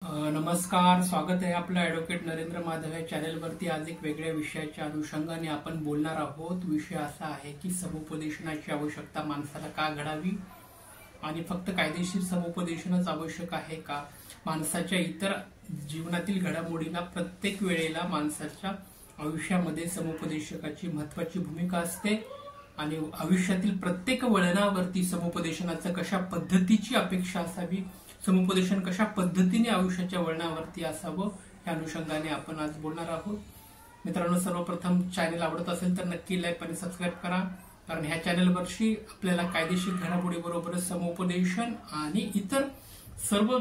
नमस्कार, स्वागत आहे आपलं ॲडव्होकेट नरेंद्र माधव या चॅनलवरती। आज एक वेगळ्या विषयाच्या अनुषंगाने आपण बोलणार आहोत। विषय असा आहे की समुपदेशनाची आवश्यकता माणसाला का घडावी आणि फक्त कायदेशीर समुपदेशनच आवश्यक आहे का? माणसाच्या इतर जीवनातील घडामोडीला प्रत्येक वेळेला माणसाच्या आयुष्यामध्ये समुपदेशकाची महत्त्वाची भूमिका असते आणि आयुष्यातील प्रत्येक वळणावरती समुपदेशनाचं कशा पद्धतीची अपेक्षा असावी, समुपदेशन कशा पद्धतीने आयुष्याच्या वळणावरती असावं या अनुषंगाने आपण आज बोलणार आहोत। मित्रांनो, सर्वप्रथम चॅनल आवडत असेल तर नक्की लाईक आणि सबस्क्राईब करा, कारण ह्या चॅनलवरची आपल्याला कायदेशीर घडामोडीबरोबरच समुपदेशन आणि इतर सर्व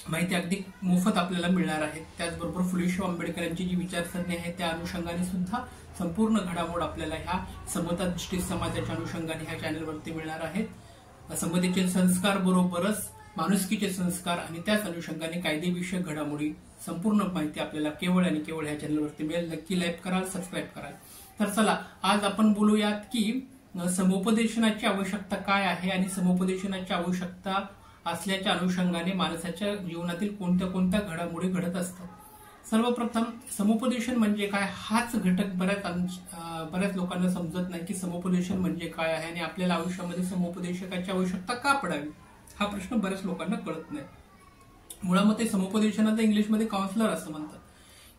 माहिती अगदी मोफत आपल्याला मिळणार आहे। त्याचबरोबर फुले शाहू आंबेडकर यांची जी विचारसरणी आहे त्या अनुषंगाने सुद्धा संपूर्ण घडामोड आपल्याला ह्या समताधिष्ठित समाजाच्या अनुषंगाने ह्या चॅनलवरती मिळणार आहेत। समतेचे संस्कार बरोबरच माणुसकीचे संस्कार आणि त्याच अनुषंगाने कायदेविषयक घडामोडी संपूर्ण माहिती आपल्याला केवळ आणि केवळ ह्या चॅनलवरती मिळेल। नक्की लाईक कराल, सबस्क्राईब कराल। तर चला, आज आपण बोलूयात की समुपदेशनाची आवश्यकता काय आहे आणि समुपदेशनाची आवश्यकता असल्याच्या अनुषंगाने माणसाच्या जीवनातील कोणत्या कोणत्या घडामोडी घडत असतात। सर्वप्रथम समुपदेशन म्हणजे काय हाच घटक बऱ्याच लोकांना समजत नाही की समुपदेशन म्हणजे काय आहे आणि आपल्याला आयुष्यामध्ये समुपदेशकाची आवश्यकता का पडावी हा प्रश्न बऱ्याच लोकांना कळत नाही। मुळामध्ये समुपदेशनाचं इंग्लिशमध्ये काउन्सलर असं म्हणतात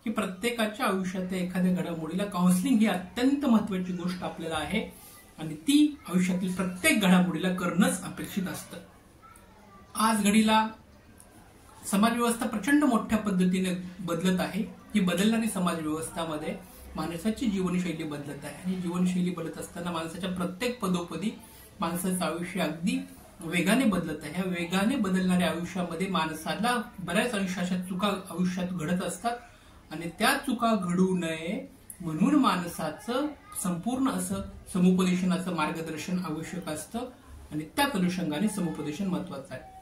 की प्रत्येकाच्या आयुष्याच्या एखाद्या घडामोडीला काउन्सिलिंग ही अत्यंत महत्वाची गोष्ट आपल्याला आहे आणि ती आयुष्यातील प्रत्येक घडामोडीला करणंच अपेक्षित असतं। आज घडीला समाजव्यवस्था प्रचंड मोठ्या पद्धतीने बदलत आहे। ही बदलणारी समाजव्यवस्थामध्ये माणसाची जीवनशैली बदलत आहे आणि जीवनशैली बदलत असताना माणसाच्या प्रत्येक पदोपदी माणसाचं आयुष्य अगदी वेगाने बदलत आहे। वेगाने बदलणाऱ्या आयुष्यामध्ये माणसाला बऱ्याच अंशाच्या चुका आयुष्यात घडत असतात आणि त्या चुका घडू नये म्हणून माणसाचं संपूर्ण असं समुपदेशनाचं मार्गदर्शन आवश्यक असतं आणि त्याच अनुषंगाने समुपदेशन महत्वाचं आहे।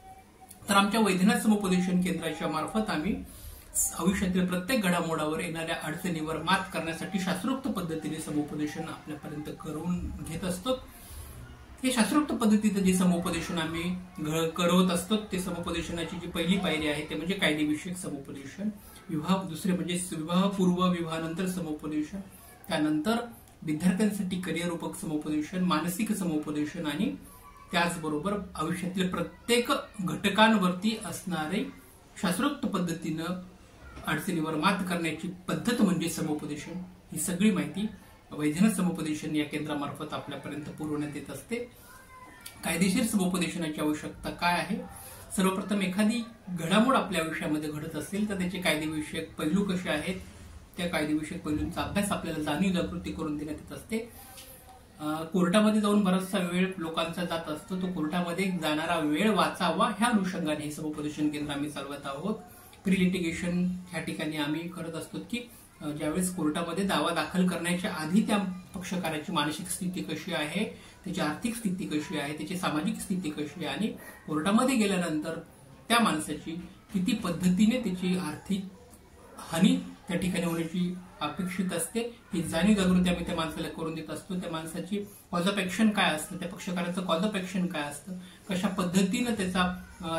तर आमच्या वैद्यनाथ समुपदेशन केंद्राच्या मार्फत आम्ही आयुष्यातील प्रत्येक घडामोडावर येणाऱ्या अडचणीवर मात करण्यासाठी शास्त्रोक्त पद्धतीने समुपदेशन आपल्यापर्यंत करून घेत असतो। हे शास्त्रोक्त पद्धतीचं जे समुपदेशन आम्ही करवत असतो ते समुपदेशनाची जी पहिली पायरी आहे ते म्हणजे कायदेविषयक समुपदेशन, दुसरे म्हणजे विवाहपूर्व विवाहानंतर समुपदेशन, त्यानंतर विद्यार्थ्यांसाठी करिअर समुपदेशन, मानसिक समुपदेशन आणि त्याचबरोबर आयुष्यातील प्रत्येक घटकांवरती असणारे शास्त्रोक्त पद्धतीनं अडचणीवर मात करण्याची पद्धत म्हणजे समुपदेशन। ही सगळी माहिती वैद्यनाथ समुपदेशन या केंद्रामार्फत आपल्यापर्यंत पुरवण्यात येत असते। कायदेशीर समुपदेशनाची आवश्यकता काय आहे? सर्वप्रथम एखादी घडामोड आपल्या आयुष्यामध्ये घडत असेल तर त्याचे कायदेविषयक पैलू कसे आहेत, त्या कायदेविषयक पैलूंचा अभ्यास आपल्याला जाणीव जागृती करून देण्यात येत असते। कोर्टामध्ये जाऊन बराचसा वेळ लोकांचा जात असतो, तो कोर्टामध्ये जाणारा वेळ वाचावा ह्या अनुषंगाने हे समुपदेशन केंद्र आम्ही चालवत आहोत। प्री लिटिगेशन ह्या ठिकाणी आम्ही करत असतो की ज्यावेळेस कोर्टामध्ये दावा दाखल करण्याच्या आधी त्या पक्षकाराची मानसिक स्थिती कशी आहे, त्याची आर्थिक स्थिती कशी आहे, त्याची सामाजिक स्थिती कशी आहे आणि कोर्टामध्ये गेल्यानंतर त्या माणसाची किती पद्धतीने त्याची आर्थिक हानी त्या ठिकाणी होण्याची अपेक्षित असते ही जाणीव जागृती आम्ही त्या माणसाला करून देत असतो। त्या माणसाची कॉज ऑफ ऍक्शन काय असतं, त्या पक्षकाराचं कॉज ऑफ ऍक्शन काय असतं, कशा पद्धतीनं त्याचा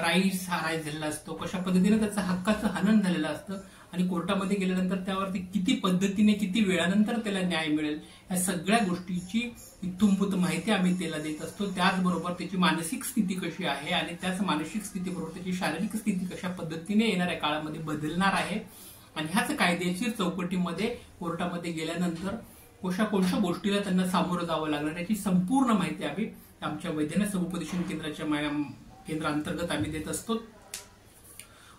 राईट्स झालेला असतो, कशा पद्धतीनं त्याचा हक्काचं हनन झालेलं असतं आणि कोर्टामध्ये गेल्यानंतर त्यावरती किती पद्धतीने किती वेळानंतर त्याला न्याय मिळेल या सगळ्या गोष्टीची इत्थंभूत माहिती आम्ही त्याला देत असतो। त्याचबरोबर त्याची मानसिक स्थिती कशी आहे आणि त्याच मानसिक स्थितीबरोबर त्याची शारीरिक स्थिती कशा पद्धतीने येणाऱ्या काळामध्ये बदलणार आहे आणि ह्याच कायदेशीर चौकटीमध्ये कोर्टामध्ये गेल्यानंतर कोणत्या गोष्टीला त्यांना सामोरं जावं लागणार याची संपूर्ण माहिती आम्ही आमच्या वैद्यनाथ समुपदेशन केंद्रांतर्गत आम्ही देत असतो।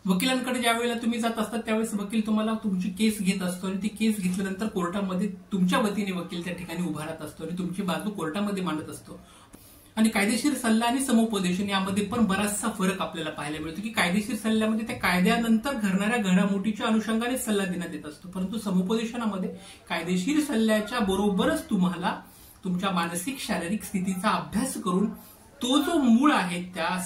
वकिलांकडे ज्या वेळेला तुम्ही जात असतात त्यावेळेस वकील तुम्हाला तुमची केस घेत असतो आणि ती केस घेतल्यानंतर कोर्टामध्ये तुमच्या वतीने वकील त्या ठिकाणी उभा राहत असतो आणि तुमची बाजू कोर्टामध्ये मांडत असतो। आणि कायदेशीर सल्ला आणि समुपदेशन यामध्ये पण बराचसा फरक आपल्याला पाहायला मिळतो की कायदेशीर सल्ल्यामध्ये त्या कायद्यानंतर घडणाऱ्या घडामोडीच्या अनुषंगाने सल्ला देण्यात येत असतो, परंतु समुपदेशनामध्ये कायदेशीर सल्ल्याच्या बरोबरच तुम्हाला तुमच्या मानसिक शारीरिक स्थितीचा अभ्यास करून तो जो मूळ आहे त्या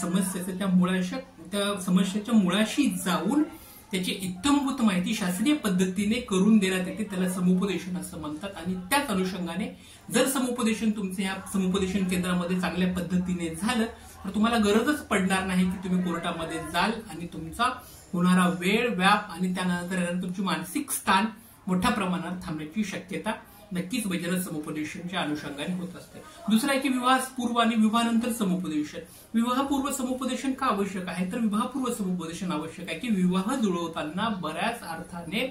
समस्येच्या मुळाशी जाऊन त्याची इत्थंभूत माहिती शास्त्रीय पद्धतीने करून देण्यात येते, त्याला समुपदेशन असं म्हणतात। आणि त्याच अनुषंगाने जर समुपदेशन तुमचे या समुपदेशन केंद्रामध्ये चांगल्या पद्धतीने झालं तर तुम्हाला गरजच पडणार नाही की तुम्ही कोर्टामध्ये जाल आणि तुमचा होणारा वेळ, व्याप आणि त्यानंतर तुमची मानसिक स्थान मोठ्या प्रमाणात थांबण्याची शक्यता नक्कीच वैजनाथ समुपदेशनच्या अनुषंगाने होत असते. दुसरा आहे की विवाहपूर्व आणि विवाहानंतर समुपदेशन. विवाहपूर्व समुपदेशन का आवश्यक आहे, तर विवाहपूर्व समुपदेशन आवश्यक आहे की विवाह जुळवताना बऱ्याच अर्थाने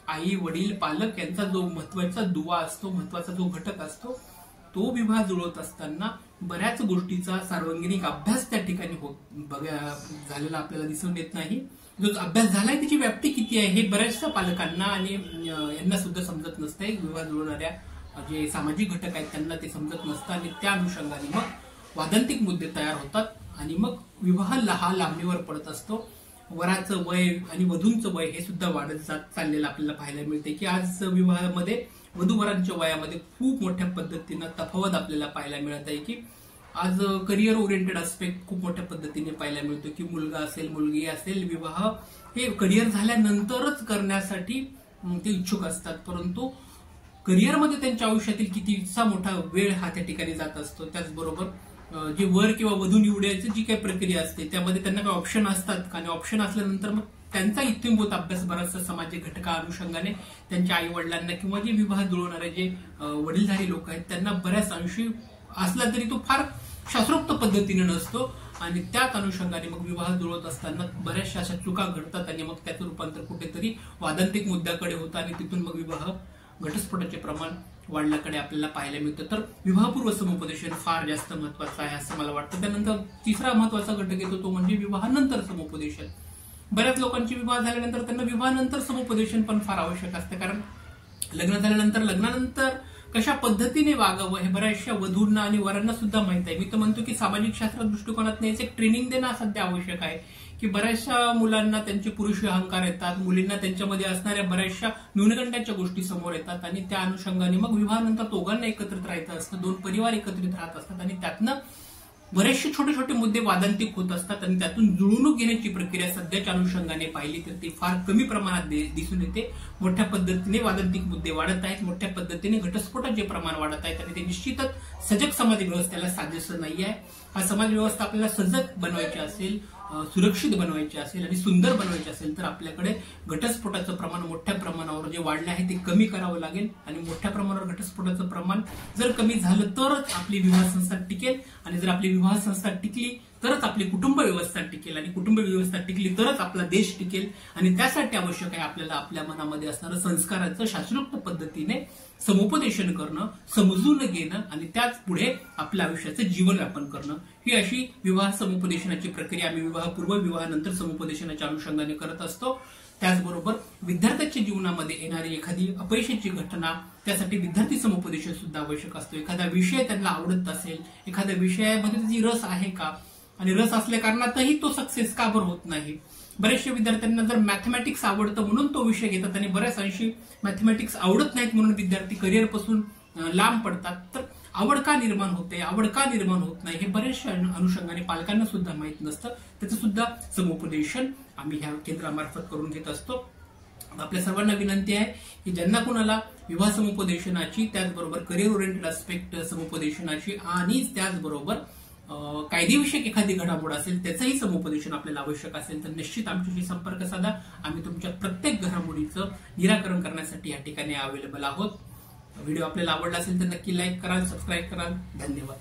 आई, वडील, पालक यांचा जो महत्वाचा दुवा असतो, महत्वाचा जो घटक असतो, तो विवाह जुळवत असताना बऱ्याच गोष्टीचा सार्वजनिक अभ्यास त्या ठिकाणी झालेला आपल्याला दिसून येत नाही. जो अभ्यास झालाय त्याची व्याप्ती किती आहे हे बऱ्याचशा पालकांना आणि यांना सुद्धा समजत नसते. विवाह जुळवणाऱ्या जे सामाजिक घटक आहेत त्यांना ते समजत नसतं आणि त्या अनुषंगाने मग वादांतिक मुद्दे तयार होतात आणि मग विवाह हा लांबणीवर पडत असतो. वराचं वय आणि वधूंचं वय हे सुद्धा वाढत जात चाललेलं आपल्याला पाहायला मिळते की आज विवाहामध्ये वधूवरांच्या वयामध्ये खूप मोठ्या पद्धतीनं तफावत आपल्याला पाहायला मिळत आहे की आज करिअर ओरिएंटेड अस्पेक्ट खूप मोठ्या पद्धतीने पाहायला मिळतो की मुलगा असेल, मुलगी असेल, विवाह हे करिअर झाल्यानंतरच करण्यासाठी ते इच्छुक असतात. परंतु करिअरमध्ये त्यांच्या आयुष्यातील कितीचा मोठा वेळ हा त्या ठिकाणी जात असतो. त्याचबरोबर जे वर किंवा वधू निवडायची जी काही प्रक्रिया असते त्यामध्ये त्यांना काही ऑप्शन असतात आणि ऑप्शन असल्यानंतर मग त्यांचा इत्थंभूत अभ्यास बराचसा सामाजिक घटका अनुषंगाने त्यांच्या आई वडिलांना किंवा जे विवाह जुळवणारे जे वडीलधारी लोक आहेत त्यांना बऱ्याच अंशी असला तरी तो फार शास्त्रोक्त पद्धतीने नसतो आणि त्याच अनुषंगाने मग विवाह जुळवत असताना बऱ्याचशा अशा चुका घडतात आणि मग त्याचं रूपांतर कुठेतरी वादांतिक मुद्द्याकडे होतं आणि तिथून मग विवाह घटस्फोटाचे प्रमाण वाढल्याकडे आपल्याला पाहायला मिळतं. तर विवाहपूर्व समुपदेशन फार जास्त महत्वाचं आहे असं मला वाटतं. त्यानंतर तिसरा महत्वाचा घटक येतो तो म्हणजे विवाहानंतर समुपदेशन. बऱ्याच लोकांचे विवाह झाल्यानंतर त्यांना विवाहानंतर समुपदेशन पण फार आवश्यक असतं, कारण लग्नानंतर कशा पद्धतीने वागावं हे बऱ्याचशा वधूंना आणि वरांना सुद्धा माहित आहे. मी तर म्हणतो की सामाजिक शास्त्र दृष्टिकोनात याचे एक ट्रेनिंग देणं सध्या आवश्यक आहे की बऱ्याचशा मुलांना त्यांचे पुरुषी अहंकार येतात, मुलींना त्यांच्यामध्ये असणाऱ्या बऱ्याचशा न्यूनगंडाच्या गोष्टी समोर येतात आणि त्या अनुषंगाने मग विवाहानंतर दोघांना एकत्रित राहायचं असतं, दोन परिवार एकत्रित राहत असतात आणि त्यातनं बरेचसे छोटे छोटे मुद्दे वादांतिक होत असतात आणि त्यातून जुळवणूक घेण्याची प्रक्रिया सध्याच्या अनुषंगाने पाहिली तर ती फार कमी प्रमाणात दिसून येते. मोठ्या पद्धतीने वादांतिक मुद्दे वाढत आहेत, मोठ्या पद्धतीने घटस्फोटाचे प्रमाण वाढत आहेत आणि ते निश्चितच सजग समाज व्यवस्थेला साजेसं नाही आहे. हा समाज व्यवस्था आपल्याला सजग बनवायची असेल, सुरक्षित बनवायची असेल आणि सुंदर बनवायची असेल तर आपल्याकडे घटस्फोटाचं प्रमाण मोठ्या प्रमाणावर जे वाढले आहे ते कमी करावं लागेल आणि मोठ्या प्रमाणावर घटस्फोटाचं प्रमाण जर कमी झालं तरच आपली विवाह संस्था टिकेल आणि जर आपली विवाह संस्था टिकली तरच आपली कुटुंब व्यवस्था टिकेल आणि कुटुंब व्यवस्था टिकली तरच आपला देश टिकेल आणि त्यासाठी आवश्यक आहे आपल्याला आपल्या मनामध्ये असणारं संस्काराचं शास्त्रोक्त पद्धतीने समुपदेशन करणं, समजून घेणं आणि त्याच पुढे आपल्या आयुष्याचं जीवन व्यापन करणं. ही अशी विवाह समुपदेशनाची प्रक्रिया आम्ही विवाहपूर्व विवाहानंतर समुपदेशनाच्या अनुषंगाने करत असतो. त्याचबरोबर विद्यार्थ्यांच्या जीवनामध्ये येणारी एखादी अपयशाची घटना त्यासाठी विद्यार्थी समुपदेशन सुद्धा आवश्यक असतो. एखादा विषय त्यांना आवडत असेल, एखाद्या विषयामध्ये त्याची रस आहे का आणि रस असल्या कारणातही तो सक्सेस का बरं होत नाही. बऱ्याचशा विद्यार्थ्यांना जर मॅथमॅटिक्स आवडतं म्हणून तो विषय घेतात आणि बऱ्याच अंशी मॅथमॅटिक्स आवडत नाहीत म्हणून विद्यार्थी करिअरपासून लांब पडतात. तर आवड का निर्माण होते, आवड का निर्माण होत नाही हे बऱ्याचशा अनुषंगाने पालकांना सुद्धा माहीत नसतं. त्याचं सुद्धा समुपदेशन आम्ही ह्या केंद्रामार्फत करून घेत असतो. आपल्या सर्वांना विनंती आहे की ज्यांना कोणाला विवाह समुपदेशनाची, त्याचबरोबर करिअर ओरिएंटेड अस्पेक्ट समुपदेशनाची आणि त्याचबरोबर कायदेविषयक एखादी घडामोड असेल त्याचंही समुपदेशन आपल्याला आवश्यक असेल तर निश्चित आमच्याशी संपर्क साधा. आम्ही तुमच्या प्रत्येक घडामोडीचं निराकरण करण्यासाठी या ठिकाणी अवेलेबल आहोत. व्हिडिओ आपल्याला आवडला असेल तर नक्की लाईक कराल, सबस्क्राईब कराल. धन्यवाद.